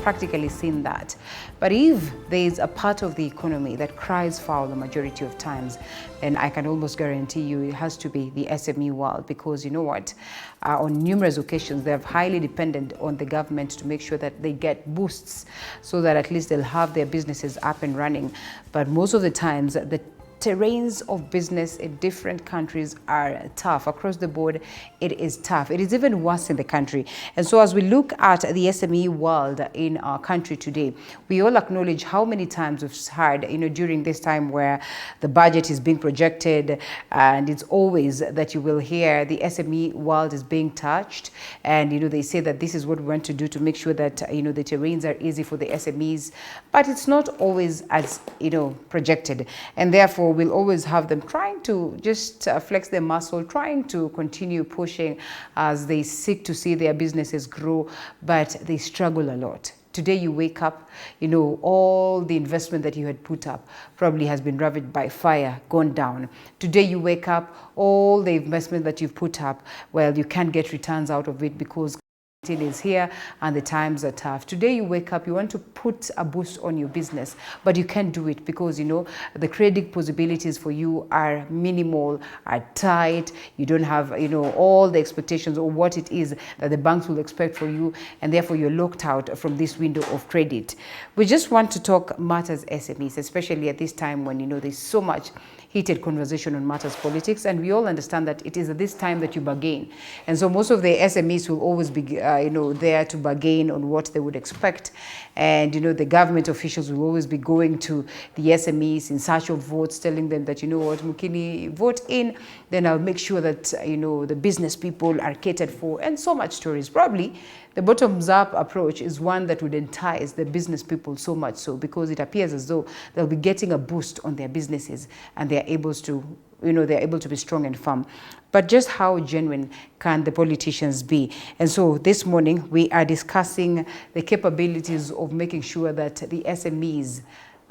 practically seen that. But if there is a part of the economy that cries foul the majority of times, then I can almost guarantee you it has to be the SME world, because you know what, on numerous occasions they're highly dependent on the government to make sure that they get boosts so that at least they'll have their businesses up and running. But most of the times the terrains of business in different countries are tough. Across the board, it is tough. It is even worse in the country. And so as we look at the SME world in our country today, we all acknowledge how many times we've heard, during this time where the budget is being projected, and it's always that you will hear the SME world is being touched. And, they say that this is what we want to do to make sure that, the terrains are easy for the SMEs. But it's not always as, projected. And therefore, we'll always have them trying to just flex their muscle, trying to continue pushing as they seek to see their businesses grow, but they struggle a lot. Today you wake up, all the investment that you had put up probably has been ravaged by fire, gone down. Today you wake up, all the investment that you've put up, well, you can't get returns out of it because it is here and the times are tough. Today you wake up, you want to put a boost on your business, but you can't do it because the credit possibilities for you are minimal, are tight. You don't have all the expectations of what it is that the banks will expect for you, and therefore you're locked out from this window of credit. We just want to talk matters SMEs, especially at this time when there's so much heated conversation on matters politics, and we all understand that it is at this time that you bargain. And so most of the SMEs will always be there to bargain on what they would expect. And the government officials will always be going to the SMEs in search of votes, telling them that, Mukini, vote in, then I'll make sure that, the business people are catered for, and so much stories. Probably the bottoms-up approach is one that would entice the business people so much so, because it appears as though they'll be getting a boost on their businesses and they're able to, they're able to be strong and firm. But just how genuine can the politicians be? And so this morning we are discussing the capabilities of making sure that the SMEs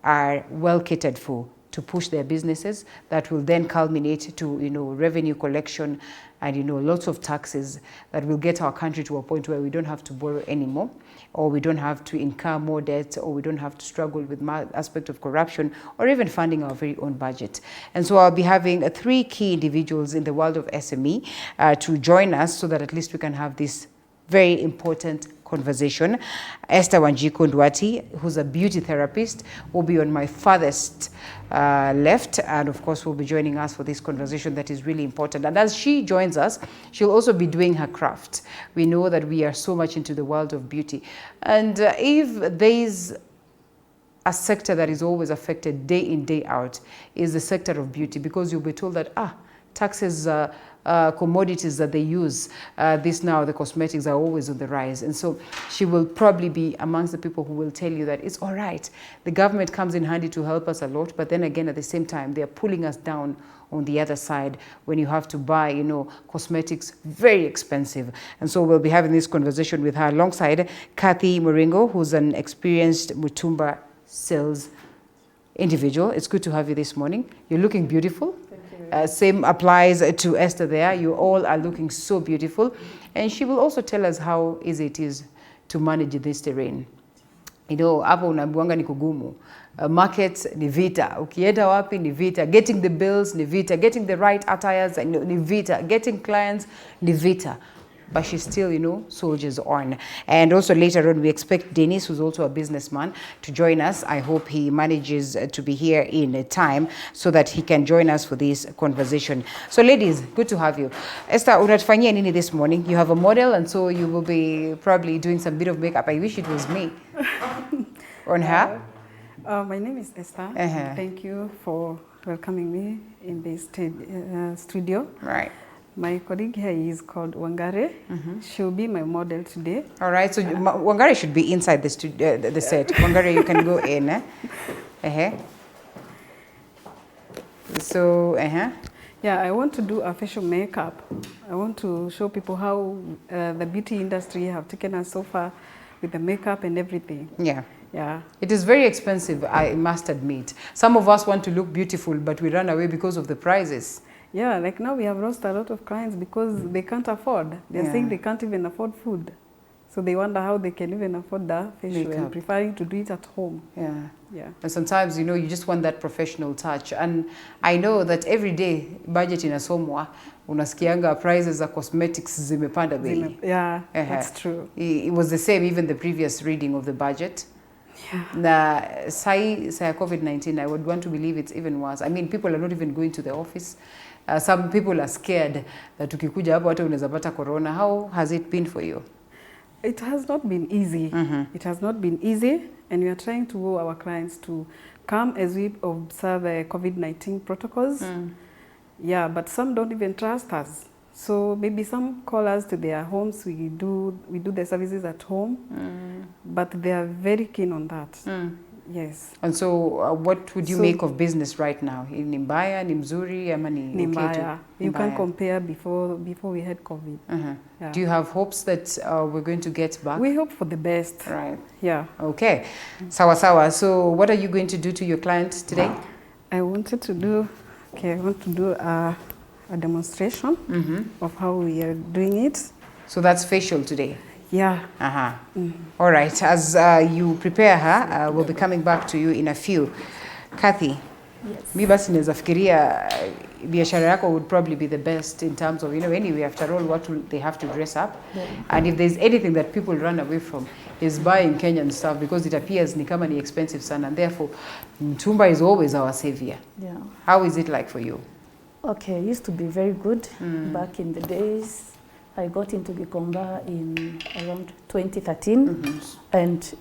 are well catered for to push their businesses, that will then culminate to revenue collection and lots of taxes that will get our country to a point where we don't have to borrow anymore, or we don't have to incur more debt, or we don't have to struggle with aspect of corruption, or even funding our very own budget. And so I'll be having 3 key individuals in the world of SME to join us so that at least we can have this very important conversation. Esther Wanjiku Ndwati, who's a beauty therapist, will be on my farthest left, and of course will be joining us for this conversation that is really important. And as she joins us, she'll also be doing her craft. We know that we are so much into the world of beauty, and if there's a sector that is always affected day in, day out, is the sector of beauty, because you'll be told that taxes, commodities that they use, the cosmetics are always on the rise. And so she will probably be amongst the people who will tell you that it's all right. The government comes in handy to help us a lot, but then again, at the same time, they're pulling us down on the other side when you have to buy, cosmetics very expensive. And so we'll be having this conversation with her alongside Kathy Moringo, who's an experienced Mutumba sales individual. It's good to have you this morning. You're looking beautiful. Same applies to Esther there. You all are looking so beautiful. And she will also tell us how easy it is to manage this terrain. Hapo unaambiwanga ni kugumu. Markets ni vita. Ukienda wapi ni vita. Getting the bills ni vita. Getting the right attires ni vita. Getting clients ni vita. But she still, soldiers on. And also later on, we expect Dennis, who's also a businessman, to join us. I hope he manages to be here in time so that he can join us for this conversation. So ladies, good to have you. Esther, unatufanyia nini this morning? You have a model, and so you will be probably doing some bit of makeup. I wish it was me on her. My name is Esther. Thank you for welcoming me in this studio. Right. My colleague here is called Wangare. She'll be my model today. All right, so Wangare should be inside the set. Wangare, you can go in. So, Yeah, I want to do a facial makeup. I want to show people how the beauty industry have taken us so far with the makeup and everything. Yeah. Yeah. It is very expensive, I must admit. Some of us want to look beautiful, but we run away because of the prices. Yeah, like now we have lost a lot of clients because they can't afford. They're saying they can't even afford food. So they wonder how they can even afford the facial and preferring to do it at home. Yeah. And sometimes, you know, you just want that professional touch. And I know that every day budget inasomwa, unasikianga prices za cosmetics zimepanda bei. Yeah, that's true. It was the same even the previous reading of the budget. Yeah. Na sai COVID-19, I would want to believe it's even worse. I mean, people are not even going to the office. Some people are scared that tukikuja hapo hata unaweza pata corona. How has it been for you? It has not been easy. It has not been easy, and we are trying to woo our clients to come as we observe COVID-19 protocols. Yeah, but some don't even trust us. So maybe some call us to their homes. We do the services at home, but they are very keen on that. Yes. And so, what would you make of business right now? Ni mbaya, ni mzuri, ama ni mbaya? You can compare before we had COVID. Yeah. Do you have hopes that we're going to get back? We hope for the best. Right. Yeah. Okay. Sawa sawa. So, what are you going to do to your client today? I want to do a demonstration of how we are doing it. So that's facial today? Yeah. All right. As you prepare her, we'll be coming back to you in a few. Kathy, mi basi naweza fikiria biashara yako would probably be the best in terms of, you know, anyway, after all, what will they have to dress up? And if there's anything that people run away from, is buying Kenyan stuff, because it appears ni kama ni expensive sana, and therefore mtumba is always our savior. Yeah. How is it like for you? Okay, it used to be very good back in the days. I got into Gikomba in around 2013, and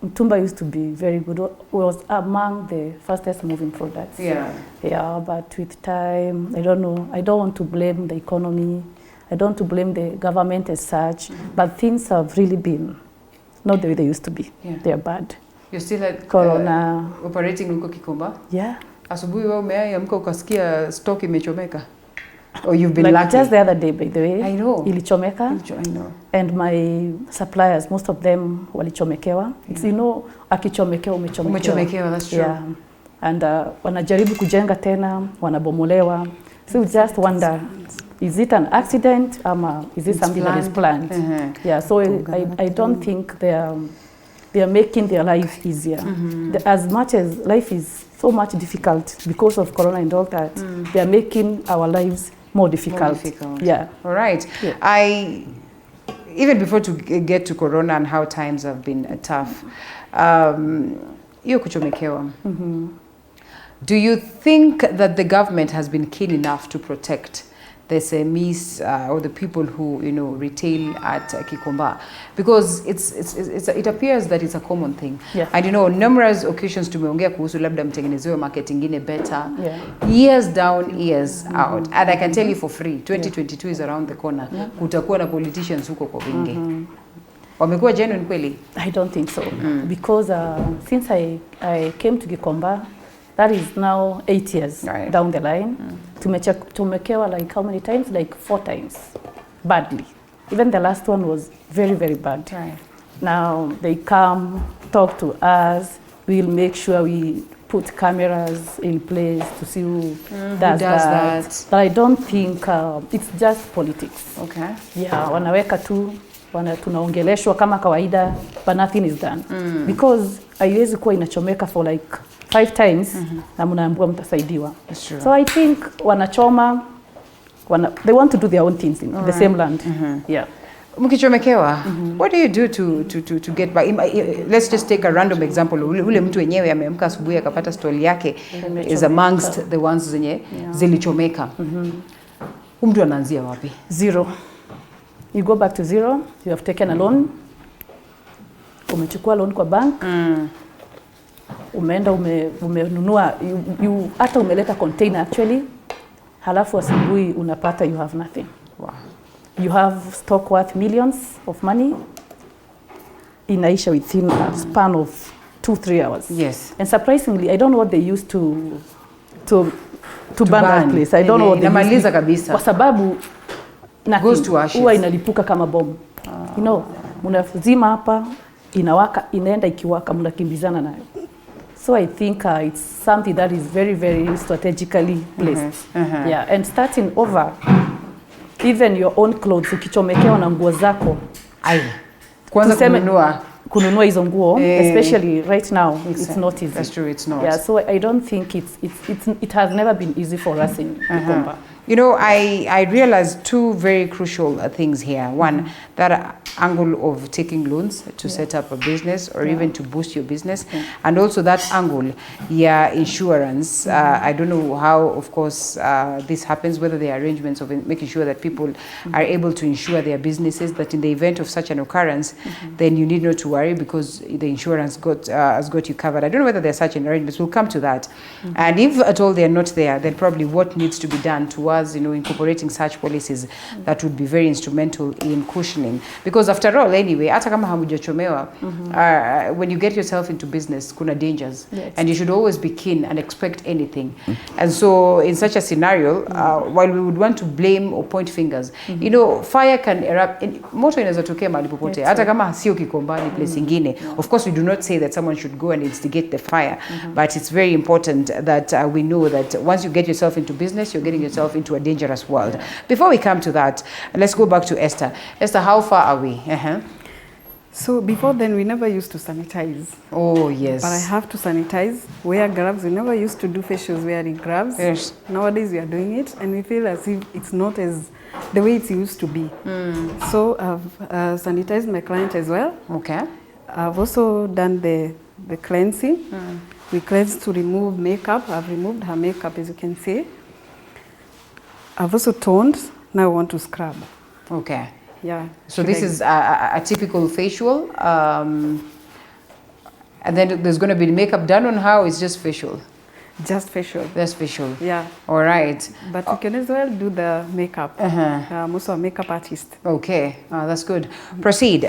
mtumba used to be very good. It was among the fastest moving products. Yeah. Yeah, but with time, I don't know. I don't want to blame the economy. I don't want to blame the government as such. But things have really been not the way they used to be. Yeah. They are bad. You're still at Corona. Operating huko Gikomba? Yeah. Asubuhi wewe umeamka ukasikia stock imechomeka? Or you've been like lucky? Just the other day, by the way. I know. Ilichomeka. I know. And my suppliers, most of them walichomekewa. It's, you know, akichomekewa umechomekewa. Umechomekewa, that's true. Yeah. And wanajaribu kujenga tena, wanabomolewa. So we just wonder, is it an accident or is it something that is planned? Yeah, so I don't think they are making their life easier. As much as life is so much difficult because of Corona and all that, they are making our lives more difficult. Yeah. All right. Yeah. Even before to get to Corona and how times have been tough, hiyo kuchomekewa. Do you think that the government has been keen enough to protect the SMEs or the people who, you know, retail at Gikomba? Because it appears that it's a common thing. Yeah. And you know, numerous occasions tumeongea kuhusu labda mtengenezewe market ingine better. Yeah. Years down, years out. And I can tell you for free, 2022 is around the corner. Kutakuwa na politicians huko kwa wingi. Wamekuwa genuine kweli? I don't think so. Because since I came to Gikomba, that is now 8 years down the line. Tumekewa like how many times? Like 4 times. Badly. Even the last one was very, very bad. Now they come, talk to us. We'll make sure we put cameras in place to see who does that. But I don't think it's just politics. Okay. Yeah, wanaweka tu, tunaongeleshwa kama kawaida, but nothing is done. Because haiwezi kuwa inachomeka for like 5 times na mnaambiwa mtasaidiwa. So I think wanachoma, they want to do their own things in the same land. Yeah. Mkichomekewa, what do you do to get by? Let's just take a random example. Ule mtu wenyewe ameamka asubuhi akapata stall yake is amongst the ones zenye zilichomeka. Mtu anaanzia wapi? Zero. You go back to zero. You have taken a loan. Umechukua loan kwa bank. Umeenda umenunua, hata umeleta container actually. Halafu asubuhi unapata you have nothing. Wow. You have stock worth millions of money. Inaisha within a span of 2-3 hours. Yes. And surprisingly, I don't know what they used to burn that place. I don't know what they used kabisa. Kwa sababu goes to ashes. Huwa inalipuka kama bomu. You know, mnazima hapa, inawaka, inaenda ikiwaka, mnakimbizana nayo. So I think it's something that is very, very strategically placed. Yeah, and starting over, even your own clothes, ukichomekewa na nguo zako, Kwanza kununua hizo nguo, especially right now, it's not easy. That's true, it's not. Yeah, so I don't think it has never been easy for us in Gikomba. You know, I realized two very crucial things here. One, that angle of taking loans to set up a business or even to boost your business. And also that angle, insurance. I don't know how, of course, this happens, whether there are arrangements of making sure that people are able to insure their businesses, that in the event of such an occurrence, then you need not to worry because the insurance has got you covered. I don't know whether there are such arrangements. We'll come to that. And if at all they're not there, then probably what needs to be done towards incorporating such policies that would be very instrumental in cushioning. Because after all, anyway, hata kama hamujachomewa, when you get yourself into business, kuna dangers. And you should always be keen and expect anything. And so in such a scenario, while we would want to blame or point fingers, you know, fire can erupt. Moto inaweza tokea mahali popote. Hata kama sio Gikomba ni place ingine. Of course, we do not say that someone should go and instigate the fire. But it's very important that we know that once you get yourself into business, you're getting yourself into a dangerous world. Before we come to that, let's go back to Esther. Esther, how far are we? So before then, we never used to sanitize. Oh, yes. But I have to sanitize, wear gloves. We never used to do facials wearing gloves. Yes. Nowadays, we are doing it, and we feel as if it's not as the way it used to be. So I've sanitized my client as well. Okay. I've also done the cleansing. We cleansed to remove makeup. I've removed her makeup, as you can see. I've also toned. Now I want to scrub. Okay. Yeah. So this is a typical facial. And then there's going to be makeup done on her, or it's just facial? Just facial. Just facial. Yeah. All right. But we can as well do the makeup. I'm also a makeup artist. Okay, that's good. Proceed.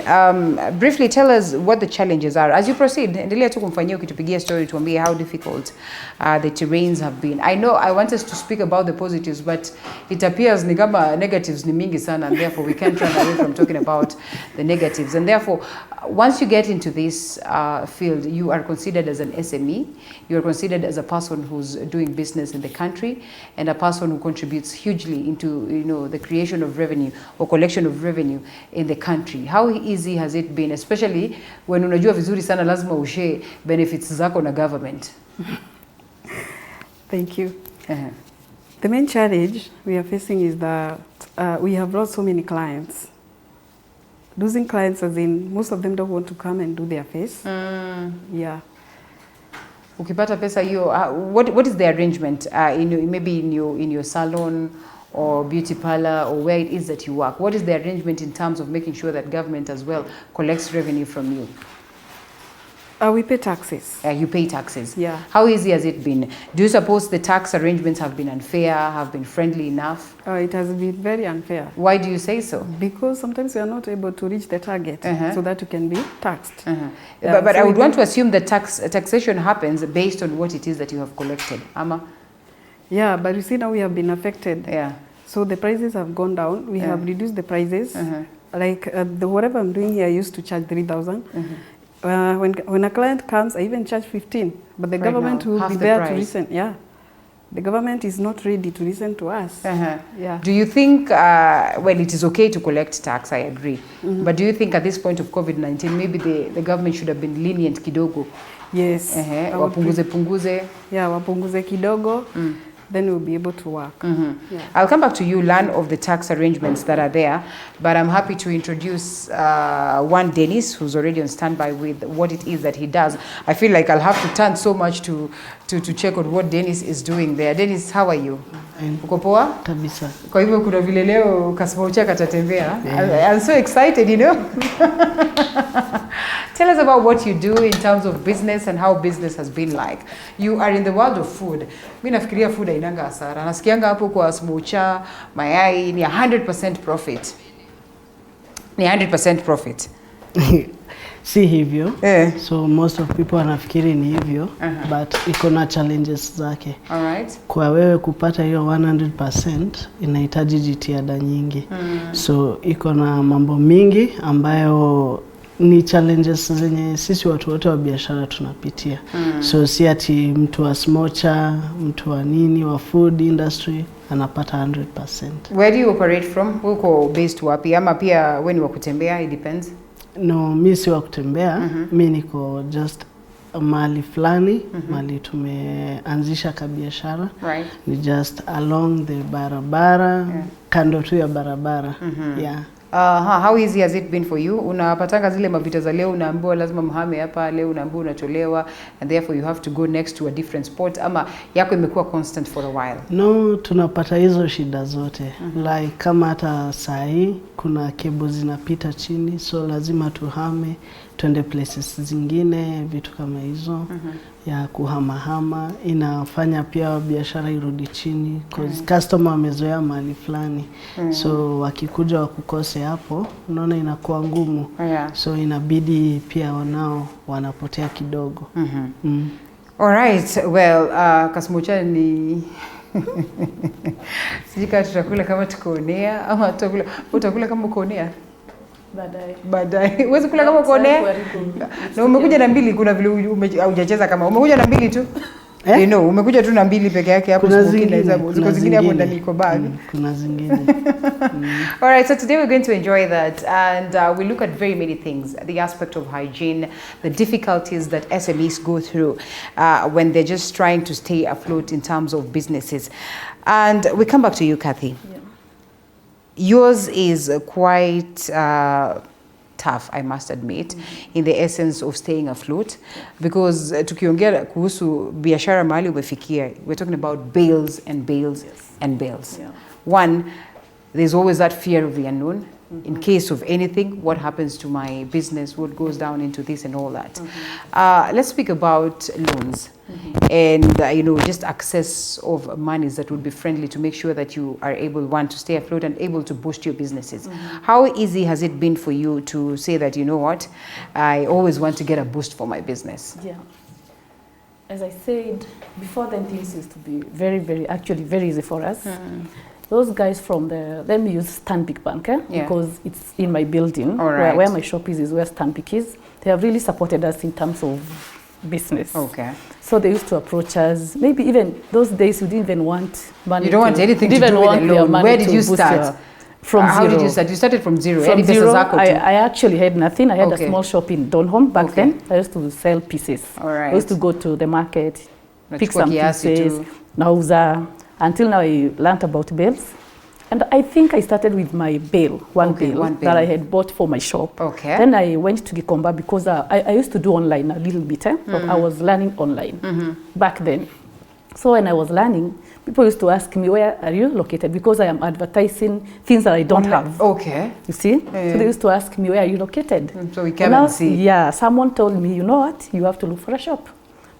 Briefly tell us what the challenges are. As you proceed, endelea tu kumfanyia ukitupigia story tuambie how difficult the terrains have been. I know I want us to speak about the positives, but it appears ni kama negatives ni mingi sana, and therefore we can't run away from talking about the negatives. And therefore, once you get into this field, you are considered as an SME. You are considered as a person who's doing business in the country and a person who contributes hugely into, you know, the creation of revenue or collection of revenue in the country. How easy has it been, especially when unajua vizuri sana lazima ushare benefits zako na government? Thank you. The main challenge we are facing is that we have lost so many clients. Losing clients as in most of them don't want to come and do their face. Yeah. Ukipata pesa hiyo, what is the arrangement maybe in your salon or beauty parlor or where it is that you work? What is the arrangement in terms of making sure that government as well collects revenue from you? We pay taxes. You pay taxes. Yeah. How easy has it been? Do you suppose the tax arrangements have been unfair, have been friendly enough? It has been very unfair. Why do you say so? Because sometimes we are not able to reach the target so that you can be taxed. Yeah, but so I would want to assume that taxation happens based on what it is that you have collected. Ama? Yeah, but you see now we have been affected. Yeah. So the prices have gone down. We have reduced the prices. Like whatever I'm doing here, I used to charge 3,000. When a client comes, I even charge 15. But the government will be there to listen. Yeah. The government is not ready to listen to us. Yeah. Do you think, well, it is okay to collect tax, I agree. But do you think at this point of COVID-19, maybe the government should have been lenient kidogo? Yes. Wapunguze. Yeah, wapunguze kidogo. Then we'll be able to work. Yeah. I'll come back to you, learn of the tax arrangements that are there, but I'm happy to introduce one Dennis, who's already on standby with what it is that he does. I feel like I'll have to turn so much to check on what Dennis is doing there. Dennis, how are you? Uko poa? Kabisa. Kwa hivyo kuna vile leo kasmaucha katatembea. I'm so excited, you know. Tell us about what you do in terms of business and how business has been like. You are in the world of food. Mimi nafikiria food hainanga hasara. Nasikianga hapo kwa smocha, mayai ni 100% profit. Ni 100% profit. Si hivyo. So most of people wanafikiri ni hivyo, but iko na challenges zake. All right. Kwa wewe kupata hiyo 100% inahitaji jitihada nyingi. So iko na mambo mingi ambayo ni challenges zenye sisi watu wote wa biashara tunapitia. So si ati mtu wa smocha, mtu wa nini wa food industry anapata 100%. Where do you operate from? Uko based wapi? Ama pia when wa kutembea, it depends. No, mi si wa kutembea. Mi niko just mahali fulani, mahali tumeanzisha kabiashara. Right. Ni just along the barabara, kando tu ya barabara. Yeah. How easy has it been for you? Unapatanga zile mavita za leo unaambiwa lazima mhame hapa, leo unaambiwa unatolewa, and therefore you have to go next to a different spot, ama yako imekuwa constant for a while? No, tunapata hizo shida zote. Like kama hata saa hii kuna kebo zinapita chini, so lazima tuhame twende places zingine, vitu kama hizo. Ya kuhamahama inafanya pia biashara irudi chini cause customer wamezoea mahali fulani. So wakikuja wakukose hapo, unaona inakuwa ngumu. So inabidi pia wanao wanapotea kidogo. Alright, well, Kasmucha ni sijika tutakula kama tukoonea ama utakula kama ukoonea? Baadaye. Uwezi kula kama ukoonea? Na umekuja na mbili, kuna vile hujacheza kama umekuja na mbili tu? You know, umekuja tu na mbili peke yake hapo, ziko zingine hapo ndani iko bag. Kuna zingine. Alright, so today we're going to enjoy that, and we look at very many things, the aspect of hygiene, the difficulties that SMEs go through when they're just trying to stay afloat in terms of businesses. And we come back to you, Kathy. Yeah. Yours is quite tough, I must admit, in the essence of staying afloat, because tukiongea kuhusu biashara mahali umefikia, we're talking about bales and bales and bales. Yeah. One, there's always that fear of the unknown. In case of anything, what happens to my business, what goes down into this and all that. Let's speak about loans and you know, just access of monies that would be friendly to make sure that you are able, one, to stay afloat and able to boost your businesses. How easy has it been for you to say that, you know what, I always want to get a boost for my business? Yeah. As I said, before then things used to be very, actually very easy for us. Those guys from the, let me use Stanbic Bank, because it's in my building, where my shop is where Stanbic is. They have really supported us in terms of business. Okay. So they used to approach us. Maybe even those days you didn't even want money. You don't want anything to do with the loan. Where did you start? From zero. How did you start? You started from zero. From zero, I actually had nothing. I had a small shop in Donholm back then. I used to sell pieces. I used to go to the market, pick some pieces, nauza. Until now I learned about bales. And I think I started with my bale, one bale that I had bought for my shop. Okay. Then I went to Gikomba because I used to do online a little bit. But I was learning online back then. So when I was learning, people used to ask me, where are you located? Because I am advertising things that I don't have. Okay. You see? So they used to ask me, where are you located? So we came and see. Yeah, someone told me, you know what? You have to look for a shop.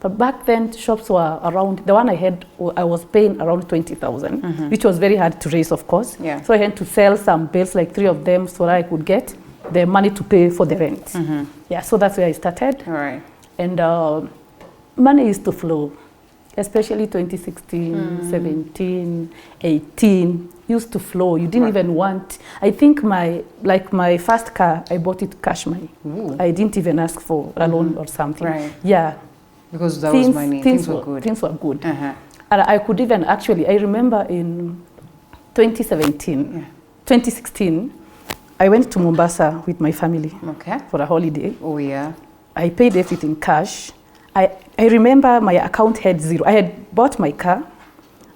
But back then, shops were around, the one I had, I was paying around 20,000, which was very hard to raise, of course. Yeah. So I had to sell some bales, like 3 of them, so that I could get the money to pay for the rent. Yeah, so that's where I started. All right. And money used to flow, especially 2016, 17, 18, used to flow. You didn't even want, I think my first car, I bought it cash money. I didn't even ask for a loan or something. Right. Yeah. Because that was money, things were good. Things were good. And I could even actually, I remember in 2016, I went to Mombasa with my family for a holiday. Oh yeah. I paid everything cash. I remember my account had 0. I had bought my car.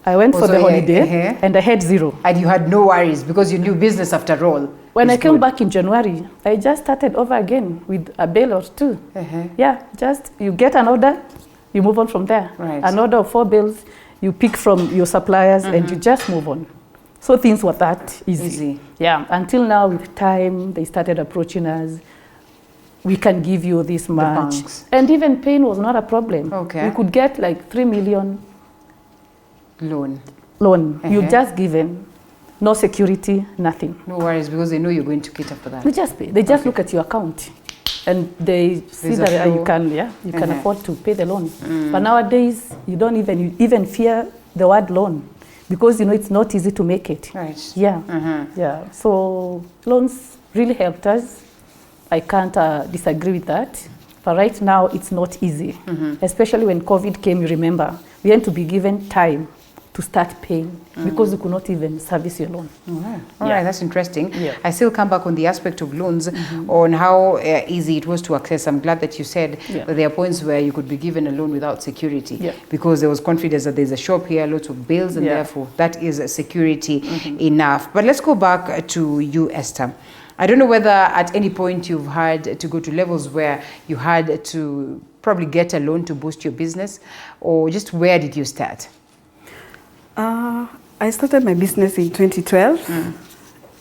I went for the holiday and I had 0. And you had no worries because you knew business after all. When I came back in January, I just started over again with a bale or 2. Yeah, just you get an order, you move on from there. Right. An order of 4 bales, you pick from your suppliers and you just move on. So things were that easy. Yeah, until now with time, they started approaching us. We can give you this much. And even paying was not a problem. Okay. We could get like 3 million loan. You just given. No security, nothing. No worries, because they know you're going to cater for that. We just pay. They just look at your account, and they see that you can afford to pay the loan. But nowadays, you don't even fear the word loan, because you know it's not easy to make it. Right. Yeah. Yeah. So loans really helped us. I can't disagree with that. But right now, it's not easy, especially when COVID came. You remember, we had to be given time to start paying because you could not even service your loan. All right, that's interesting. Yeah. I still come back on the aspect of loans, on how easy it was to access. I'm glad that you said that there are points where you could be given a loan without security because there was confidence that there's a shop here, lots of bills, and therefore that is a security enough. But let's go back to you, Esther. I don't know whether at any point you've had to go to levels where you had to probably get a loan to boost your business, or just where did you start? I started my business in 2012,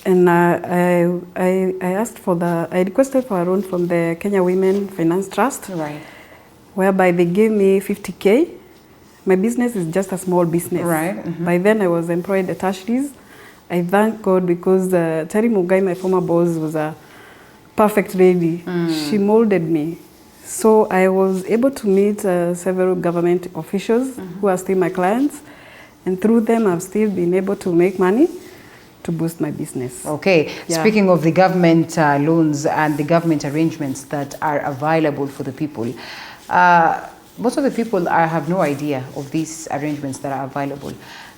and I asked for I requested for a loan from the Kenya Women Finance Trust, whereby they gave me 50K. My business is just a small business. By then I was employed at Ashley's. I thank God because Terry Mugai, my former boss, was a perfect lady. She molded me. So I was able to meet several government officials who are still my clients. And through them, I've still been able to make money to boost my business. Okay. Speaking of the government loans and the government arrangements that are available for the people, most of the people have no idea of these arrangements that are available.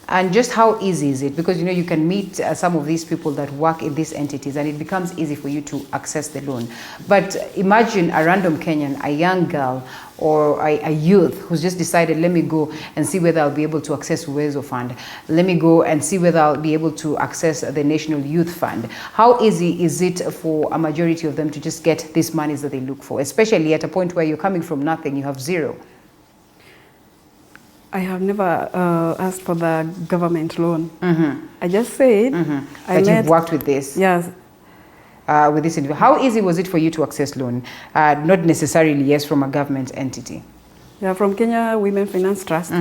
And just how easy is it? Because, you know, you can meet some of these people that work in these entities and it becomes easy for you to access the loan. But imagine a random Kenyan, a young girl or a youth who's just decided, let me go and see whether I'll be able to access Uwezo Fund. Let me go and see whether I'll be able to access the National Youth Fund. How easy is it for a majority of them to just get these monies that they look for, especially at a point where you're coming from nothing, you have zero? I have never asked for the government loan. I just said that you've worked with this. Yes. With this individual. How easy was it for you to access loan? Not necessarily, yes, from a government entity. Yeah, from Kenya Women Finance Trust.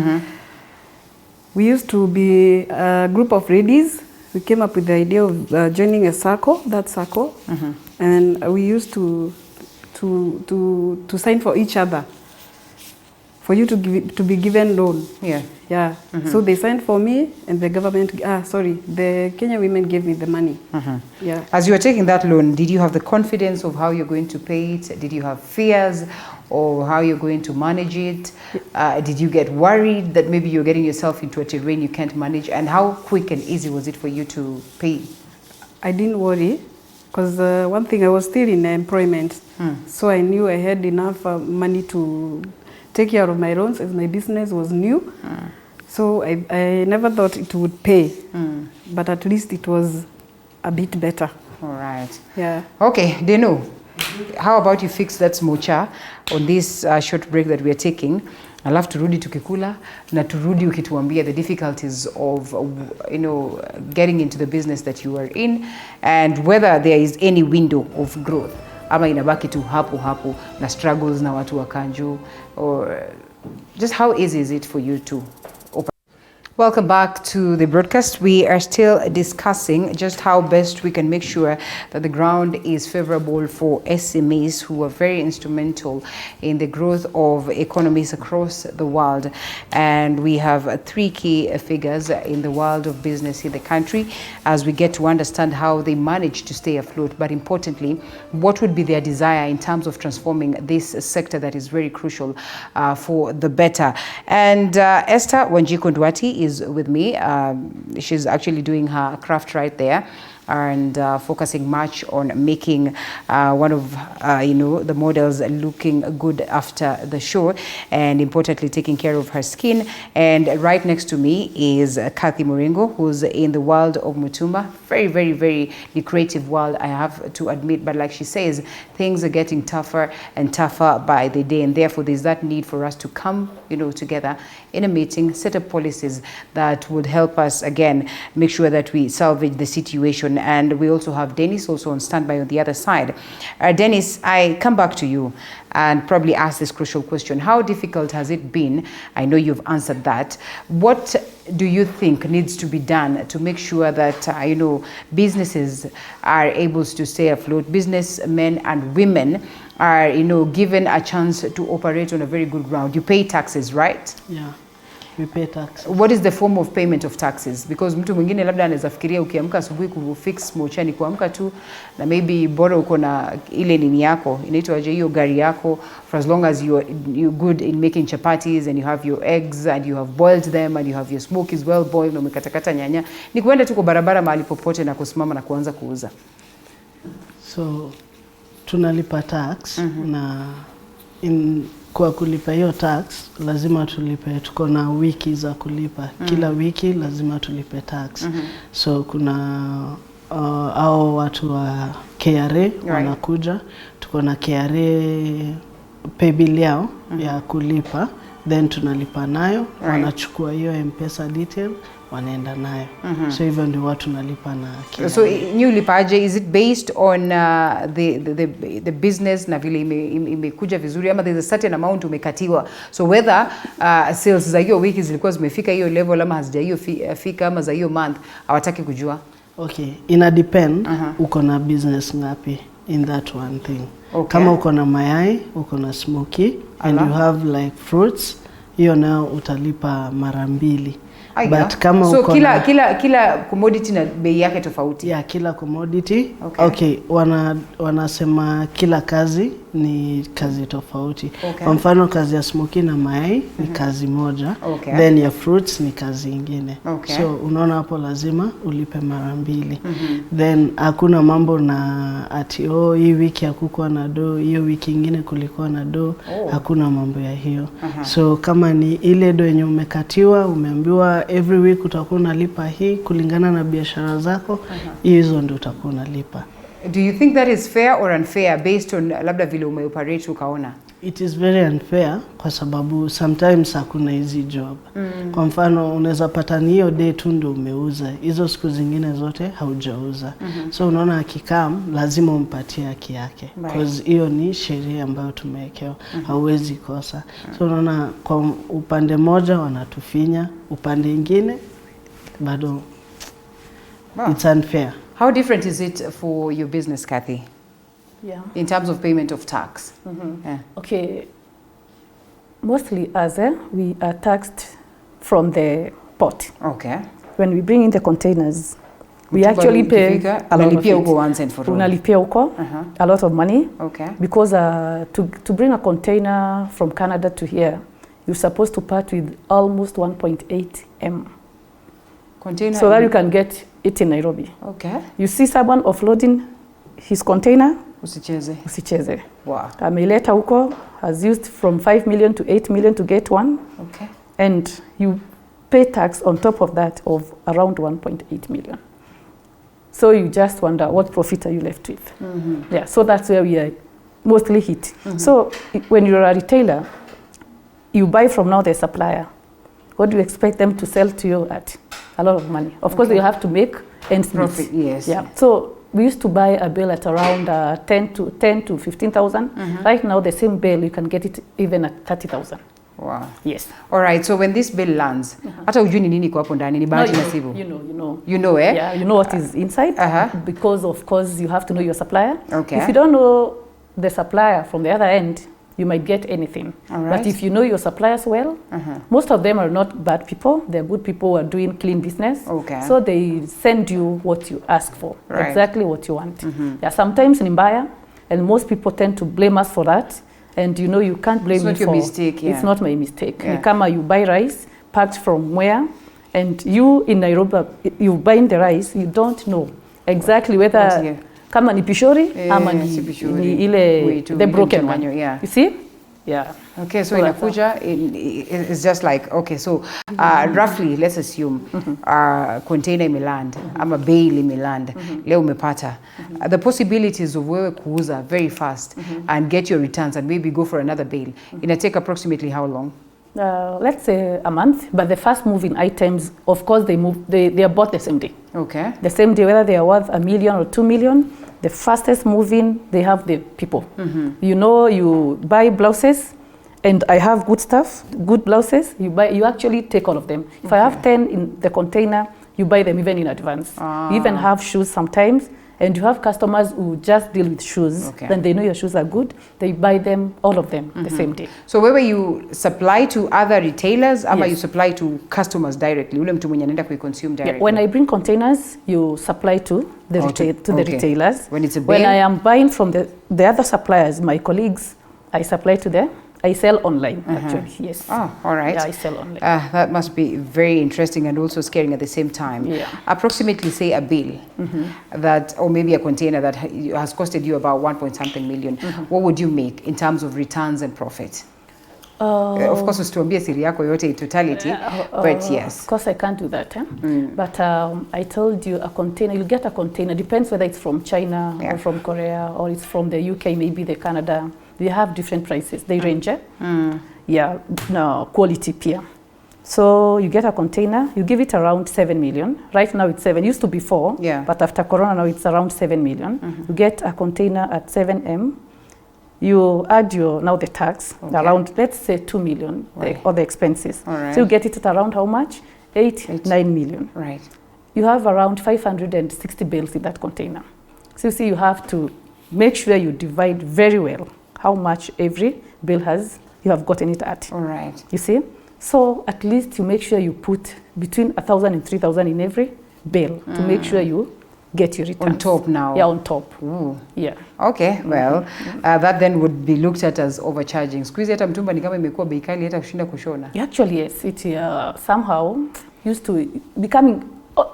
We used to be a group of ladies. We came up with the idea of joining a circle, and we used to sign for each other. For you to be given loan. So they signed for me, and the government, the Kenya women gave me the money. As you were taking that loan, did you have the confidence of how you're going to pay it? Did you have fears or how you're going to manage it? Did you get worried that maybe you're getting yourself into a terrain you can't manage? And how quick and easy was it for you to pay? I didn't worry, because one thing, I was still in employment. So I knew I had enough money to take care of my loans as my business was new. So I never thought it would pay, but at least it was a bit better. All right. Yeah. Okay, Deno, how about you fix that smocha on this short break that we are taking? Alafu turudi tukikula na turudi ukituambia the difficulties of getting into the business that you are in and whether there is any window of growth. Ama inabaki tu hapo na struggles na watu wa Kanju, or just how easy is it for you to open? Welcome back to the broadcast. We are still discussing just how best we can make sure that the ground is favorable for SMEs who are very instrumental in the growth of economies across the world. And we have three key figures in the world of business in the country as we get to understand how they manage to stay afloat, but importantly, what would be their desire in terms of transforming this sector that is very crucial for the better. And Esther Wanjiku-Ndwati is with me. She's actually doing her craft right there and focusing much on making one of the models looking good after the show, and importantly taking care of her skin. And right next to me is Kathy Moringo, who's in the world of Mutumba. Very, very, very lucrative world, I have to admit, but like she says, things are getting tougher and tougher by the day, and therefore there's that need for us to come together in a meeting, set up policies that would help us again make sure that we salvage the situation. And we also have Dennis also on standby on the other side. Dennis, I come back to you and probably ask this crucial question. How difficult has it been? I know you've answered that. What do you think needs to be done to make sure that businesses are able to stay afloat? Businessmen and women are given a chance to operate on a very good ground. You pay taxes, right? Yeah. we pay taxes. What is the form of payment of taxes? Because mtu mwingine labda anaweza fikiria ukiamka asubuhi kufix mochani kuamka tu na maybe bora uko na ile nini yako inaitwa aje hiyo gari yako, for as long as you're good in making chapatis and you have your eggs and you have boiled them and you have your smoke is well boiled na umekatakata nyanya, ni kuenda tu kwa barabara mahali popote na kusimama na kuanza kuuza. So tunalipa tax na kwa kulipa hiyo tax lazima tulipe, tuko na wiki za kulipa. Kila wiki lazima tulipe tax. So kuna au watu wa KRA wanakuja, tuko na KRA pay bill yao ya kulipa, then tunalipa nayo, wanachukua hiyo M-Pesa detail wanaenda nayo. So hivyo ndio watu nalipa na KRA. So new lipaje, is it based on the business na vile imekuja vizuri ama there's a certain amount umekatiwa? So whether sales za hiyo wiki zilikuwa zimefika hiyo level ama hazija hiyo fika ama za hiyo month, hawataki kujua. Okay, ina depend uko na business ngapi in that one thing. Okay. Kama uko na mayai, uko na smoky and you have like fruits, hiyo nao utalipa mara mbili. But kama so kila commodity na bei yake tofauti. Yeah, kila commodity. Okay, wanasema kila kazi ni kazi tofauti. Kwa mfano kazi ya smoky na mayai ni kazi moja, then ya fruits ni kazi ingine. So unaona hapo lazima ulipe mara mbili. Then hakuna mambo na ati hii wiki hakukuwa na do, hiyo wiki ingine kulikuwa na do, hakuna mambo ya hiyo. So kama ni ile do yenye umekatiwa, umeambiwa every week utakuwa unalipa hii kulingana na biashara zako, hizo ndio utakuwa unalipa. Do you think that is fair or unfair based on labda vile umeoperate ukaona? It is very unfair kwa sababu sometimes hakuna easy job. Kwa mfano unaweza pata ni hiyo day tu ndio umeuza, hizo siku zingine zote haujauza. So unaona akikam lazima umpatie haki yake, because hiyo ni sheria ambayo tumewekewa, hauwezi kosa. So unaona kwa upande moja wanatufinya, upande mwingine bado it's unfair. How different is it for your business, Kathy? Yeah. In terms of payment of tax? Yeah. Okay. Mostly as we are taxed from the port. Okay. When we bring in the containers, we actually pay a lot of it. Once and for all. Unalipia huko a lot of money. Okay. Because to bring a container from Canada to here, you're supposed to part with almost 1.8 M. Container. So that you can get it in Nairobi. Okay. You see someone offloading his container, usicheze. Wow. Ameleta huko, has used from 5 million to 8 million to get one. Okay. And you pay tax on top of that of around 1.8 million. So you just wonder what profit are you left with. Yeah, so that's where we are mostly hit. So when you're a retailer, you buy from now the supplier. What do you expect them to sell to you at? A lot of money. Of course, you have to make ends meet. Profit, yes. Yeah. So we used to buy a bill at around 10 to 15,000. Right now, the same bill you can get it even at 30,000. Wow. Yes. All right. So when this bill lands, hata ujui ni nini kwa hapo ndani, ni bahati nasibu. You know, eh? Yeah, you know what is inside. Because of course you have to know your supplier. Okay. If you don't know the supplier from the other end, you might get anything. But if you know your suppliers well, most of them are not bad people. They're good people who are doing clean business. Okay. So they send you what you ask for, exactly what you want. Yeah, sometimes ni mbaya, and most people tend to blame us for that. And you know, you can't blame me for... It's not your mistake, yeah. It's not my mistake. Yeah. Kama you buy rice, packed from where, and you in Nairobi, you buying the rice, you don't know exactly whether... Kama ni pishori, ama ni ile the broken one. Yeah. You see? Yeah. Okay, so inakuja, it's just like, okay, so roughly, let's assume, container imeland, ama bale imeland, leo umepata. The possibilities of wewe kuuza very fast and get your returns and maybe go for another bale, ina take approximately how long? Let's say a month, but the fast moving items, of course, they are bought the same day. Okay. The same day, whether they are worth 1 million or 2 million, the fastest moving, they have the people. You know, you buy blouses, and I have good stuff, good blouses. You actually take all of them. If I have 10 in the container, you buy them even in advance. You even have shoes sometimes. and you have customers who just deal with shoes, then they know your shoes are good, they buy them, all of them, the same day. So whether you supply to other retailers, or you supply to customers directly, ule mtu mwenye anaenda kuiconsume directly? When I bring containers, you supply to the, the retailers. When it's a When I am buying from the other suppliers, my colleagues, I supply to them. I sell online, actually, yes. Oh, all right. Yeah, I sell online. That must be very interesting and also scaring at the same time. Yeah. Approximately, say, a bill that, or maybe a container that has costed you about 1.something million. What would you make in terms of returns and profit? Of course, usituambie siri yako yote in totality, but yes. Of course, I can't do that. But I told you a container, you'll get a container, depends whether it's from China or from Korea or it's from the UK, maybe the Canada. They have different prices. They range. Yeah, no, quality peer. So you get a container, you give it around 7 million. Right now it's 7, used to be 4, but after Corona now it's around 7 million. You get a container at 7M. You add now the tax around, let's say 2 million, all the expenses. So you get it at around how much? 9 million. Right. You have around 560 bales in that container. So you see, you have to make sure you divide very well how much every bill has, you have gotten it at. All right. You see? So at least you make sure you put between 1,000 and 3,000 in every bill to make sure you get your returns. On top now? Yeah, on top. Ooh. Yeah. Okay, well, that then would be looked at as overcharging. Squeeze hata mtumba ni kama imekuwa bei kali hata kushinda kushona. Actually, yes. It somehow used to becoming,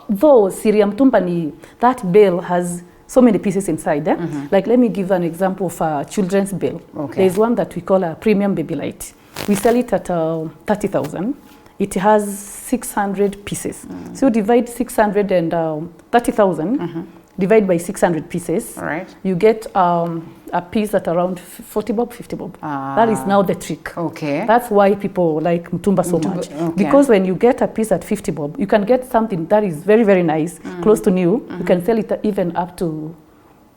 though Syria mtumba ni, that bill has so many pieces inside. Like, let me give an example of a children's bill. There's one that we call a premium baby light. We sell it at 30,000. It has 600 pieces. So you divide 630,000, divide by 600 pieces. You get a piece at around 40 bob, 50 bob. That is now the trick. That's why people like mtumba so much. Because when you get a piece at 50 bob, you can get something that is very, very nice, close to new. You can sell it even up to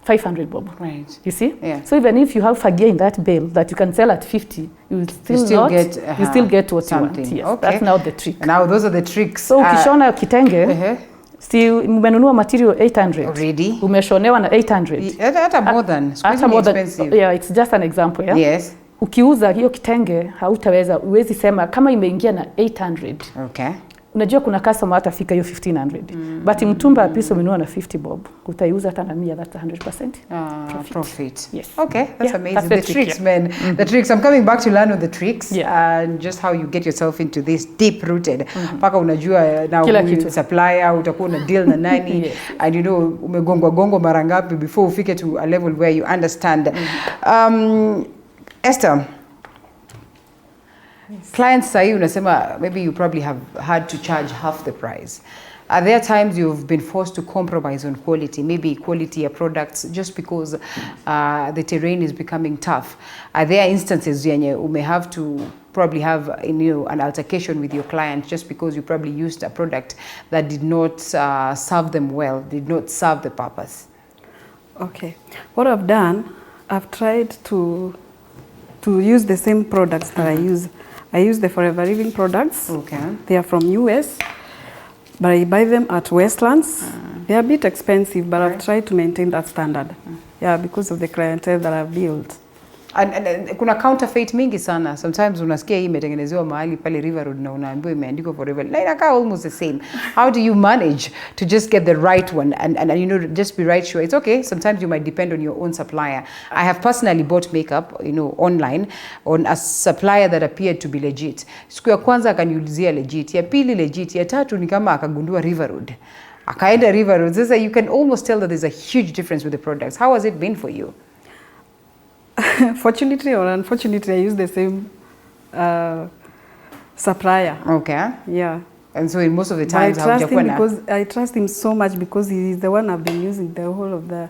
500 bob. Right. You see? Yeah. So even if you have fagia in that bill that you can sell at 50, you still get what something. You want. Yes. That's now the trick. Now those are the tricks. So ukishona kitenge, si umenunua material 800. Already. Umeshonewa na 800. Hata more than. Hata more than. Yeah, it's just an example. Yeah? Yes. Ukiuza hiyo kitenge, hautaweza, uwezi sema kama imeingia na 800. Okay. Unajua kuna customer atafika hiyo 1500. But mtumba piece umenunua na 50 bob, utaiuza hata na 100, that's 100% profit. Yes. Okay, that's amazing. That's the tricks, man. The tricks. I'm coming back to learn on the tricks and just how you get yourself into this deep rooted. Paka unajua now supplier, utakuwa na deal na nani and you know umegongwa mara ngapi before ufike to a level where you understand. Esther, clients say unasema maybe you probably have had to charge half the price. Are there times you've been forced to compromise on quality, maybe quality of products just because the terrain is becoming tough? Are there instances where you may have to probably have an altercation with your client just because you probably used a product that did not serve them well, did not serve the purpose? Okay. What I've done, I've tried to use the same products that I use. I use the Forever Living products. Okay. They are from US, but I buy them at Westlands. They are a bit expensive, but I've tried to maintain that standard. Yeah, because of the clientele that I've built. And kuna counterfeit mingi sana. Sometimes unasikia hii imetengenezewa mahali pale River Road na unaambiwa imeandikwa Forever. Na inakaa almost the same. How do you manage to just get the right one and just be right sure? It's okay. Sometimes you might depend on your own supplier. I have personally bought makeup, online on a supplier that appeared to be legit. Siku ya kwanza akaniulizia legit, ya pili legit, ya tatu ni kama akagundua River Road. Akaenda River Road. Sasa you can almost tell that there's a huge difference with the products. How has it been for you? Fortunately or unfortunately, I use the same supplier. Okay. Yeah. And so in most of the times, I trust him so much because he is the one I've been using the whole of the...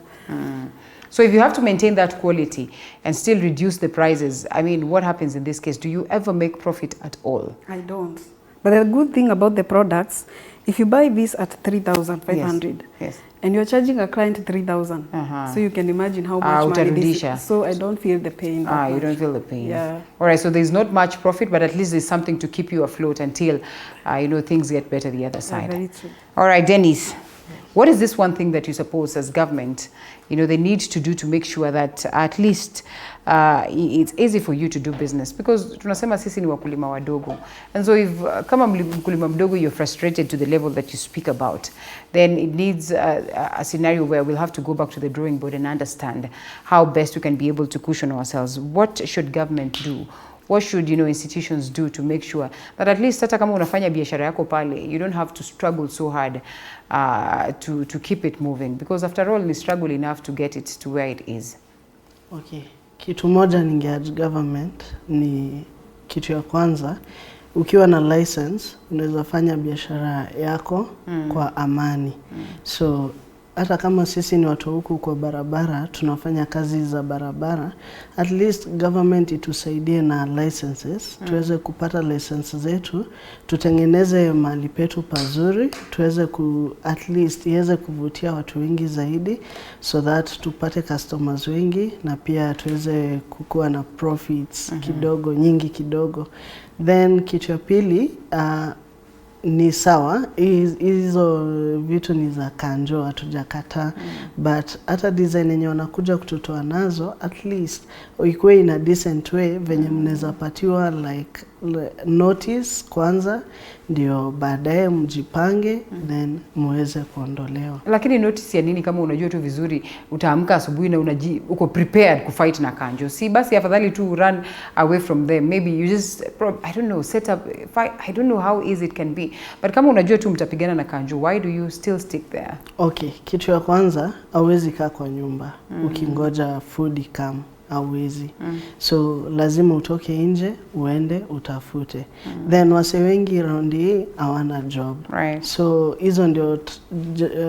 So if you have to maintain that quality and still reduce the prices, I mean, what happens in this case? Do you ever make profit at all? I don't. But the good thing about the products, if you buy this at 3,500, yes. And you're charging a client 3,000, so you can imagine how much money this is. So I don't feel the pain. You don't feel the pain. Yeah. All right. So there's not much profit, but at least there's something to keep you afloat until things get better the other side. Yeah, very true. All right, Dennis. What is this one thing that you suppose as government, they need to do to make sure that at least it's easy for you to do business? Because tunasema sisi ni wakulima wadogo. And so if kama mkulima mdogo you're frustrated to the level that you speak about, then it needs a scenario where we'll have to go back to the drawing board and understand how best we can be able to cushion ourselves. What should government do? What should institutions do to make sure that at least hata kama unafanya biashara yako pale, you don't have to struggle so hard to keep it moving, because after all ni struggle enough to get it to where it is. Okay, kitu moja ningeurge government ni kitu ya kwanza, ukiwa na license unaweza fanya biashara yako kwa amani. So hata kama sisi ni watu huku kwa barabara, tunafanya kazi za barabara, at least government itusaidie na licenses, tuweze kupata licenses zetu, tutengeneze mahali petu pazuri, tuweze at least iweze kuvutia watu wengi zaidi, so that tupate customers wengi na pia tuweze kukua na profits kidogo, nyingi kidogo. Then kitu ya pili, ni sawa, hizo vitu ni za kanjo, hatujakata, but hata design yenye wanakuja kututoa nazo, at least ikuwe in a decent way, venye mnaweza patiwa like notice kwanza, ndio baadaye mjipange, then muweze kuondolewa. Lakini notice ya nini kama unajua tu vizuri utaamka asubuhi na uko prepared kufight na kanjo? Si basi afadhali tu run away from them. Maybe you just I don't know, set up fight. I don't know how easy it can be. But kama unajua tu mtapigana na kanjo, why do you still stick there? Okay, kitu ya kwanza, hauwezi kaa kwa nyumba ukingoja food ikam. Hauwezi. So lazima utoke nje, uende utafute. Then wase wengi round hii hawana job. Right. So hizo ndio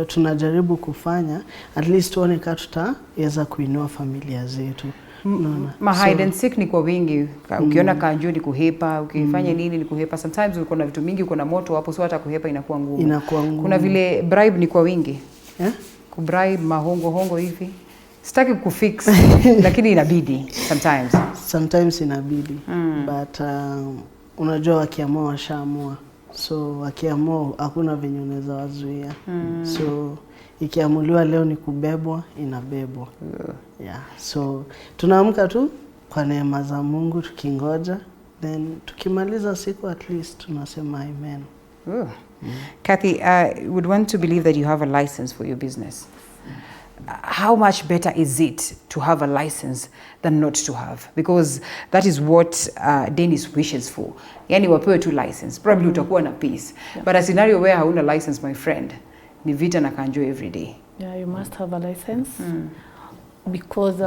tunajaribu kufanya, at least tuone kama tutaweza kuinua familia zetu. Hide and seek ni kwa wingi. Ukiona kanjo ni kuhepa, ukifanya nini ni kuhepa. Sometimes uko na vitu mingi, uko na moto hapo, so hata kuhepa inakuwa ngumu. Kuna vile bribe ni kwa wingi. Kubribe hongo hivi. Sitaki kufix, lakini inabidi sometimes inabidi. But unajua wakiamua washaamua, so wakiamua hakuna venye unaweza wazuia. So ikiamuliwa leo ni kubebwa, inabebwa. Yeah. So tunaamka tu kwa neema za Mungu tukingoja, then tukimaliza siku at least tunasema amen. Kathy, I would want to believe that you have a license for your business. How much better is it to have a license than not to have? Because that is what Dennis wishes for. Yani wapewe tu license. Probably utakuwa na peace. Yeah. But a scenario where hauna license, my friend, ni vita na kanjo every day. Yeah, you must have a license. Because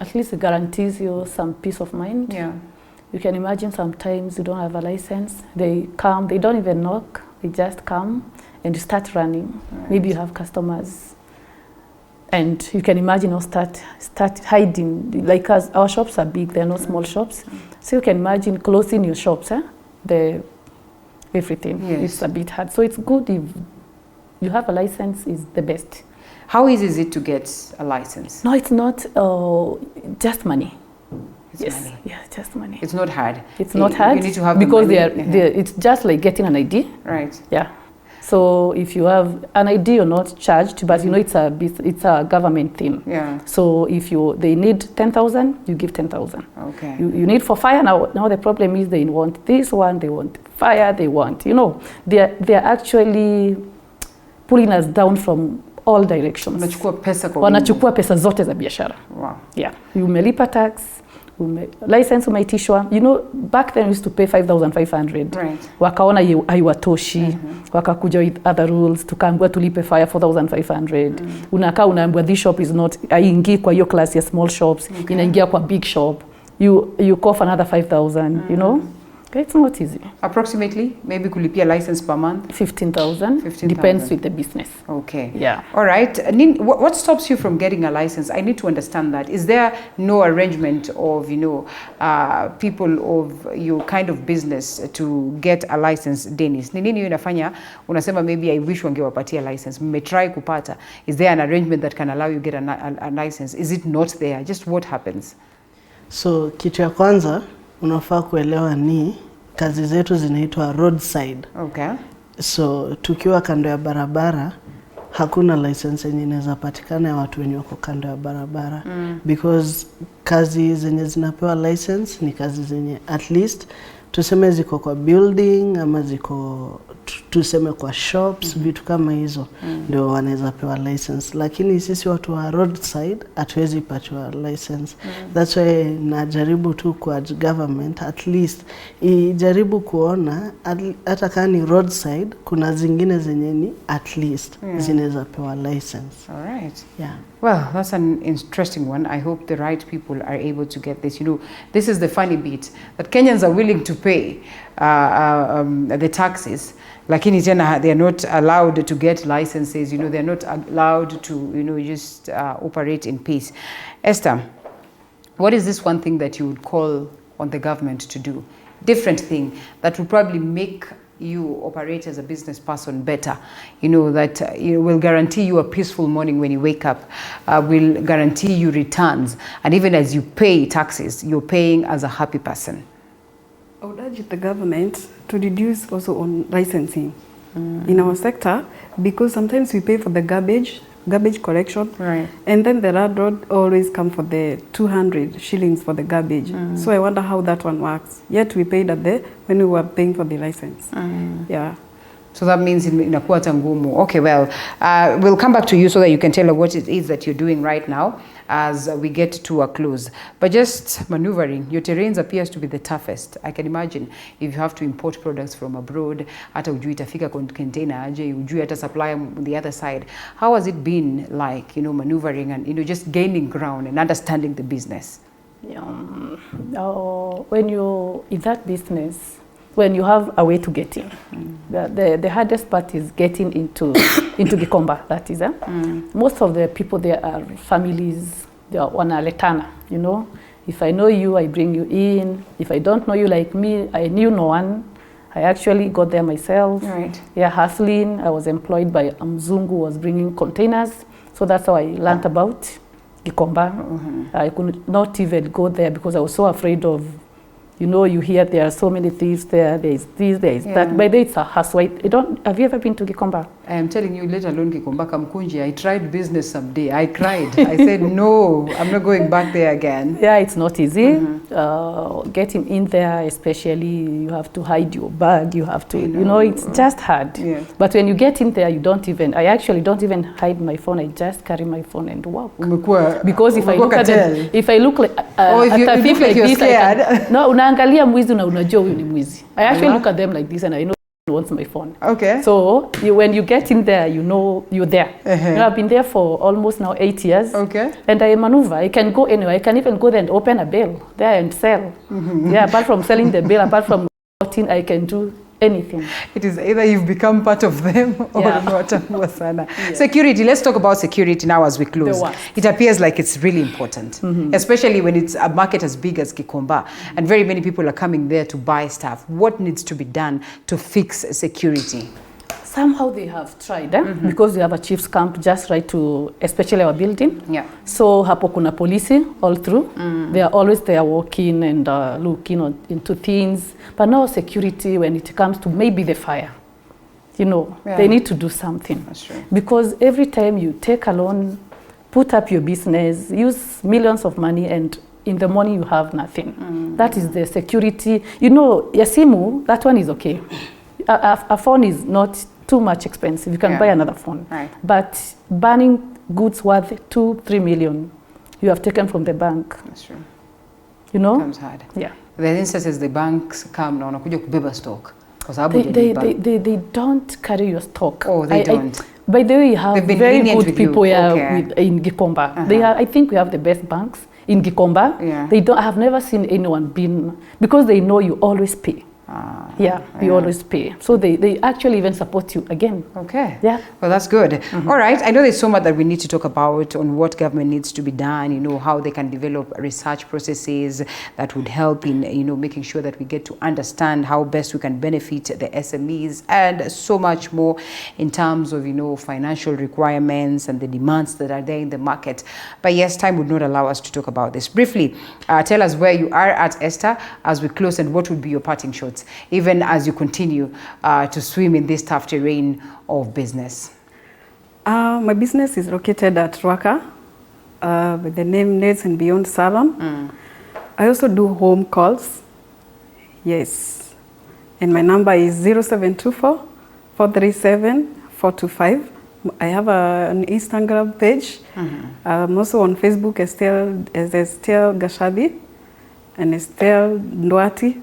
at least it guarantees you some peace of mind. Yeah. You can imagine sometimes you don't have a license. They come, they don't even knock. They just come and you start running. Right. Maybe you have customers. And you can imagine or start hiding, like our shops are big, they're not small shops. So you can imagine closing your shops, everything. Yes. It's a bit hard. So it's good if you have a license, is the best. How easy is it to get a license? No, it's not just money. It's money. Yeah, just money. It's not hard. It's not hard. You need to have because it's just like getting an ID. Right. Yeah. So if you have an ID, you're not charged, but it's a government thing. Yeah. So if they need 10,000, you give 10,000. Okay. You need for fire now the problem is they want this one, they want fire, they want, they're actually pulling us down from all directions. Wanachukua pesa zote za biashara. Wow. Yeah. Umelipa tax, license umeitishwa. Back then we used to pay 5,500. Right. Wakaona haiwatoshi. Wakakuja with other rules. Tukaambiwa tulipe fire 4,500. Unakaa unaambiwa this shop is not, haingii kwa hiyo class ya small shops. Okay. Inaingia kwa big shop. You cough another 5,000, It's not easy. Approximately, maybe kulipia license per month? 15,000. Depends with the business. Okay. Yeah. All right. What stops you from getting a license? I need to understand that. Is there no arrangement of, people of your kind of business to get a license, Dennis? Ni nini unafanya? Unasema maybe I wish wangewapatia license. Mmetry kupata. Is there an arrangement that can allow you get a license? Is it not there? Just what happens? So, kitu ya kwanza, unafaa kuelewa ni kazi zetu zinaitwa roadside. Okay. So tukiwa kando ya barabara hakuna license yenye inaweza patikana ya watu wenye wako kando ya barabara because kazi zenye zinapewa license ni kazi zenye at least tuseme ziko kwa building ama ziko tuseme kwa shops vitu kama hizo ndio wanaweza pewa license, lakini sisi watu wa roadside hatuwezi patiwa license. That's why najaribu tu kwa government at least ijaribu kuona hata kama ni roadside kuna zingine zenye ni at least zinaweza pewa license. All right. Yeah. Well, that's an interesting one. I hope the right people are able to get this. You know, this is the funny bit, that Kenyans are willing to pay the taxes, lakini tena they are not allowed to get licenses. You know, they are not allowed to, you know, just operate in peace. Esther, what is this one thing that you would call on the government to do? Different thing that will probably make you operate as a business person better, you know, that will guarantee you a peaceful morning when you wake up, will guarantee you returns, and even as you pay taxes, you're paying as a happy person. I would urge the government to reduce also on licensing in our sector, because sometimes we pay for the garbage collection, right, and then the landlord always come for the 200 shillings for the garbage. So I wonder how that one works. Yet we paid at when we were paying for the license. Yeah. So that means inakuwa hata ngumu. Okay, well, we'll come back to you so that you can tell us what it is that you're doing right now as we get to a close. But just maneuvering, your terrains appears to be the toughest. I can imagine if you have to import products from abroad, hata ujui itafika container aje, ujui hata supply on the other side. How has it been like, you know, maneuvering and, you know, just gaining ground and understanding the business? When you're in that business, when you have a way to get in, the hardest part is getting into Gikomba, that is. Most of the people there are families, they are wanaletana, you know. If I know you, I bring you in. If I don't know you, like me, I knew no one. I actually got there myself. Right. Yeah, hustling. I was employed by Mzungu, who was bringing containers. So that's how I learned about Gikomba. I could not even go there because I was so afraid of, you know, you hear there are so many thieves there, there is this, there is that. By the way, it's a hustle. Have you ever been to Gikomba? I am telling you, let alone Gikomba, Kamkunji, I tried business someday. I cried. I said, no, I'm not going back there again. Yeah, it's not easy. Getting in there, especially, you have to hide your bag. You have to, you know, it's just hard. Yeah. But when you get in there, I actually don't even hide my phone. I just carry my phone and walk. Because if I look at them, if I look like, if you look like you're scared. No, unaangalia mwizi na unajua huyu ni mwizi. I actually look at them like this and I know wants my phone. Okay. So when you get in there, you know you're there. You know, I've been there for almost now 8 years. Okay. And I maneuver. I can go anywhere. I can even go there and open a bill there and sell. Yeah, apart from selling the bill, apart from voting, I can do anything. It is either you've become part of them or not. Security. Let's talk about security now as we close. It appears like it's really important, especially when it's a market as big as Gikomba, and very many people are coming there to buy stuff. What needs to be done to fix security? Somehow they have tried, because we have a chief's camp just right to, especially our building. Yeah. So hapo kuna polisi all through. They are always there walking and looking into things. But now security, when it comes to maybe the fire, you know, they need to do something. That's true. Because every time you take a loan, put up your business, use millions of money, and in the morning you have nothing. That is the security. You know, Yasimu, that one is okay. A phone is not too much expensive. You can buy another phone. Right. But banning goods worth 2-3 million, you have taken from the bank. That's true. You know? It becomes hard. Yeah. There are instances the banks come na wanakuja kubeba stock. They don't carry your stock. Oh, they don't. By the way, you have very good people here in Gikomba. I think we have the best banks in Gikomba. Yeah. I have never seen anyone because they know you always pay. You always pay. So they actually even support you again. Okay. Yeah. Well, that's good. All right. I know there's so much that we need to talk about on what government needs to be done, you know, how they can develop research processes that would help in, you know, making sure that we get to understand how best we can benefit the SMEs, and so much more in terms of, you know, financial requirements and the demands that are there in the market. But yes, time would not allow us to talk about this. Briefly, tell us where you are at, Esther, as we close, and what would be your parting shots, even as you continue to swim in this tough terrain of business. My business is located at Rwaka with the name Neds and Beyond Salon. I also do home calls. Yes. And my number is 0724 437 425. I have an Instagram page. I'm also on Facebook as Estelle Gashabi and Estelle Ndwati.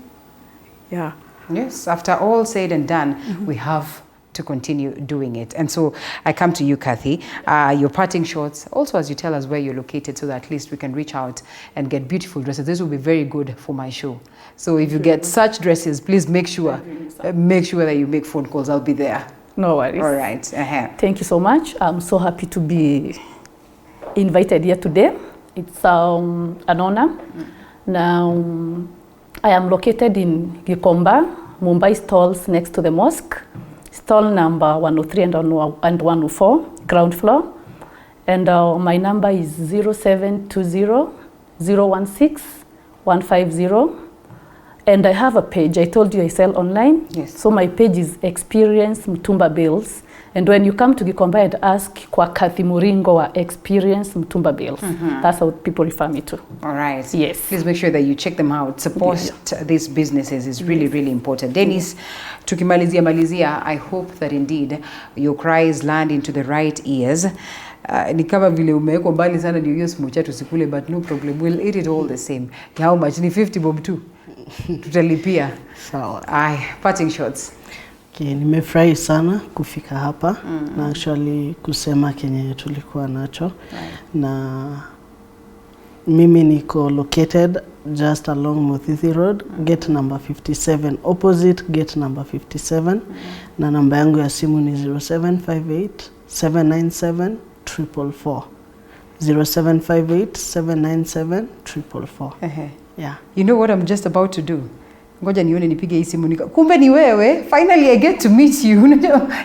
Yeah. Yes, after all said and done, we have to continue doing it. And so I come to you, Kathy, your parting shots, also as you tell us where you're located so that at least we can reach out and get beautiful dresses. This will be very good for my show. So if you get such dresses, please make sure that you make phone calls. I'll be there. No worries. All right. Thank you so much. I'm so happy to be invited here today. It's an honor. Now, I am located in Gikomba, Mumbai stalls next to the mosque. Stall number 103 and 104, ground floor. And my number is 0720 016 150. And I have a page. I told you I sell online. Yes. So my page is Experience Mtumba Bills. And when you come to Gikomba and ask kwa Kathy Muringo wa Experience Mtumba Bills, that's how people refer me to. All right. Yes. Please make sure that you check them out. Support these businesses is really, really important. Dennis, tukimalizia, I hope that indeed your cries land into the right ears. Ni kama vile umewekwa mbali sana ndio hiyo smocha tusikule, but no problem, we'll eat it all the same. How much? Ni 50 bob tu. Tutalipia. Sawa. Parting shots. Okay, nimefurahi sana kufika hapa na actually kusema kenye tulikuwa nacho. Na mimi niko located just along Muthithi Road, gate number 57, opposite gate number 57. Na namba yangu ya simu ni 0758 797 444. 0758 797 444. Yeah. You know what I'm just about to do? Ngoja nione nipige hii simu nika. Kumbe ni wewe. Finally I get to meet you.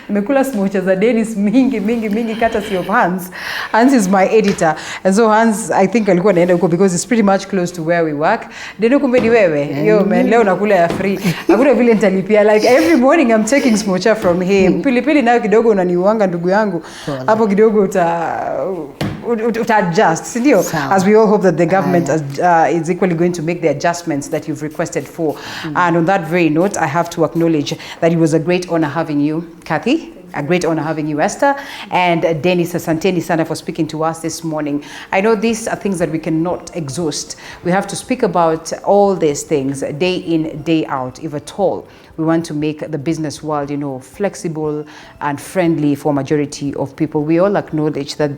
Nimekula smocha za Dennis mingi courtesy of Hans. Hans is my editor. And so Hans, I think alikuwa naenda huko because it's pretty much close to where we work. Deno kumbe ni wewe. Yo man, leo nakula ya free. Hakuna vile nitalipia. Like every morning I'm taking smocha from him. Pilipili nayo kidogo unaniuanga ndugu yangu. Hapo kidogo adjust, sindio? As we all hope that the government is equally going to make the adjustments that you've requested for. And on that very note, I have to acknowledge that it was a great honor having you, Kathy. A great honor having you, Esther, and Dennis. Asanteni sana for speaking to us this morning. I know these are things that we cannot exhaust. We have to speak about all these things day in, day out, if at all we want to make the business world, flexible and friendly for majority of people. We all acknowledge that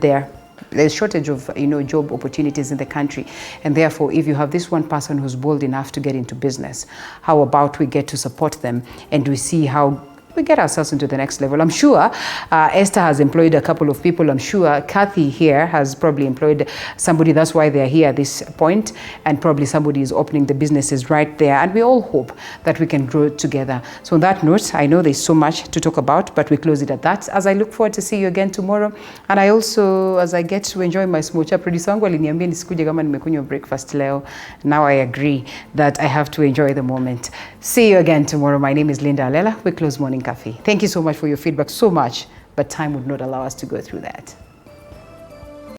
there's shortage of job opportunities in the country, and therefore if you have this one person who's bold enough to get into business, how about we get to support them and we see how we get ourselves into the next level. I'm sure Esther has employed a couple of people. I'm sure Kathy here has probably employed somebody. That's why they're here at this point. And probably somebody is opening the businesses right there. And we all hope that we can grow together. So on that note, I know there's so much to talk about, but we close it at that. As I look forward to see you again tomorrow. And I also, as I get to enjoy my smocha, producer wangu aliniambia nisikuje kama nimekunywa breakfast leo. Now I agree that I have to enjoy the moment. See you again tomorrow. My name is Linda Alela. We close Morning Cafe. Thank you so much for your feedback, so much, but time would not allow us to go through that.